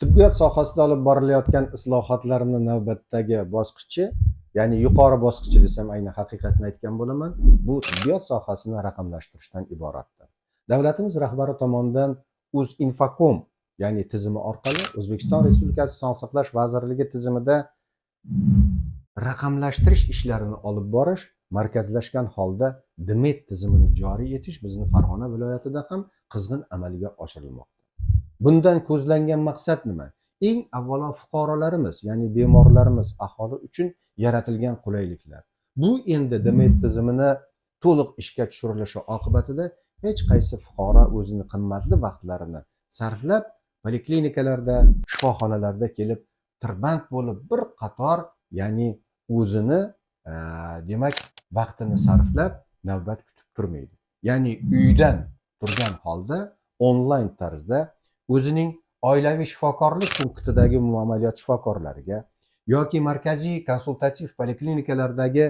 Tibbiyot sohasida olib borilayotgan islohotlarning navbatdagi bosqichi, ya'ni yuqori bosqichi desam ayni haqiqatni aytgan bo'laman, bu tibbiyot sohasini raqamlashtirishdan iboratdir. Davlatimiz rahbari tomonidan Uzinfocom, ya'ni tizimi orqali O'zbekiston Respublikasi Sog'liqni saqlash vazirligi tizimida raqamlashtirish ishlarini olib borish, markazlashgan holda DMET tizimini joriy etish bizni Farg'ona viloyatida ham qizg'in amalga oshirilmoqda. Bundan ko'zlangan maqsad nima? Eng avvalo fuqarolarimiz, ya'ni bemorlarimiz, aholi uchun yaratilgan qulayliklar. Bu endi DMET tizimini to'liq ishga tushirilishi oqibatida hech qaysi fuqaro o'zini qimmatli vaqtlarini sarflab poliklinikalarda, shifoxonalarda kelib tirband bo'lib bir qator, ya'ni o'zini demak vaqtini sarflab navbat kutib turmaydi. Ya'ni uydan turgan holda onlayn tarzda o'zining oilaviy shifokorlik punktidagi amaliyot shifokorlariga yoki markaziy konsultativ poliklinikalardagi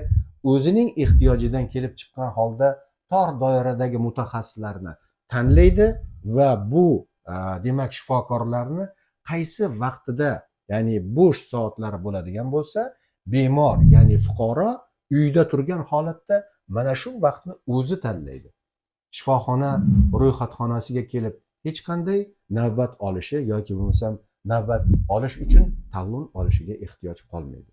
o'zining ehtiyojidan kelib chiqqan holda tor doiradagi mutaxassislarni tanlaydi va bu demak shifokorlarni qaysi vaqtida, ya'ni bo'sh soatlari bo'ladigan bo'lsa, bemor, ya'ni fuqaro uyda turgan holatda mana shu vaqtni o'zi tanlaydi. Shifoxona ro'yxatxonasiga kelib hech qanday navbat olishi yoki bo'lmasam navbat olish uchun talon olishiga ehtiyoj qolmaydi.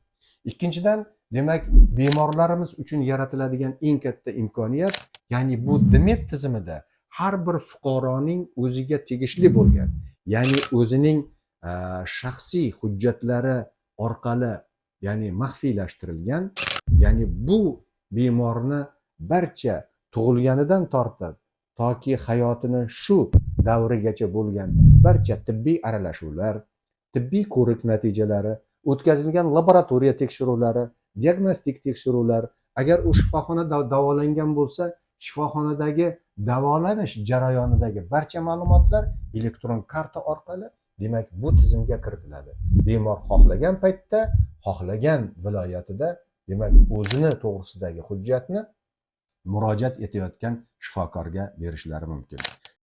Ikkinchidan, demak, bemorlarimiz uchun yaratiladigan eng katta imkoniyat, ya'ni bu DMET tizimida har bir fuqaroning o'ziga tegishli bo'lgan, ya'ni o'zining shaxsiy hujjatlari orqali, ya'ni maxfiylashtirilgan, ya'ni bu bemorni barcha tug'ilganidan tortib toki hayotini shu davrigacha bo'lgan barcha tibbiy aralashuvlar, tibbiy ko'rik natijalari, o'tkazilgan laboratoriya tekshiruvlari, diagnostik tekshiruvlar, agar u shifoxonada davolangan bo'lsa, shifoxonadagi davolanish jarayonidagi barcha ma'lumotlar elektron karta orqali demak bu tizimga kiritiladi. Bemor xohlagan paytda, xohlagan viloyatida demak o'zini to'g'risidagi hujjatni murojaat etayotgan shifokorga berishlari mumkin.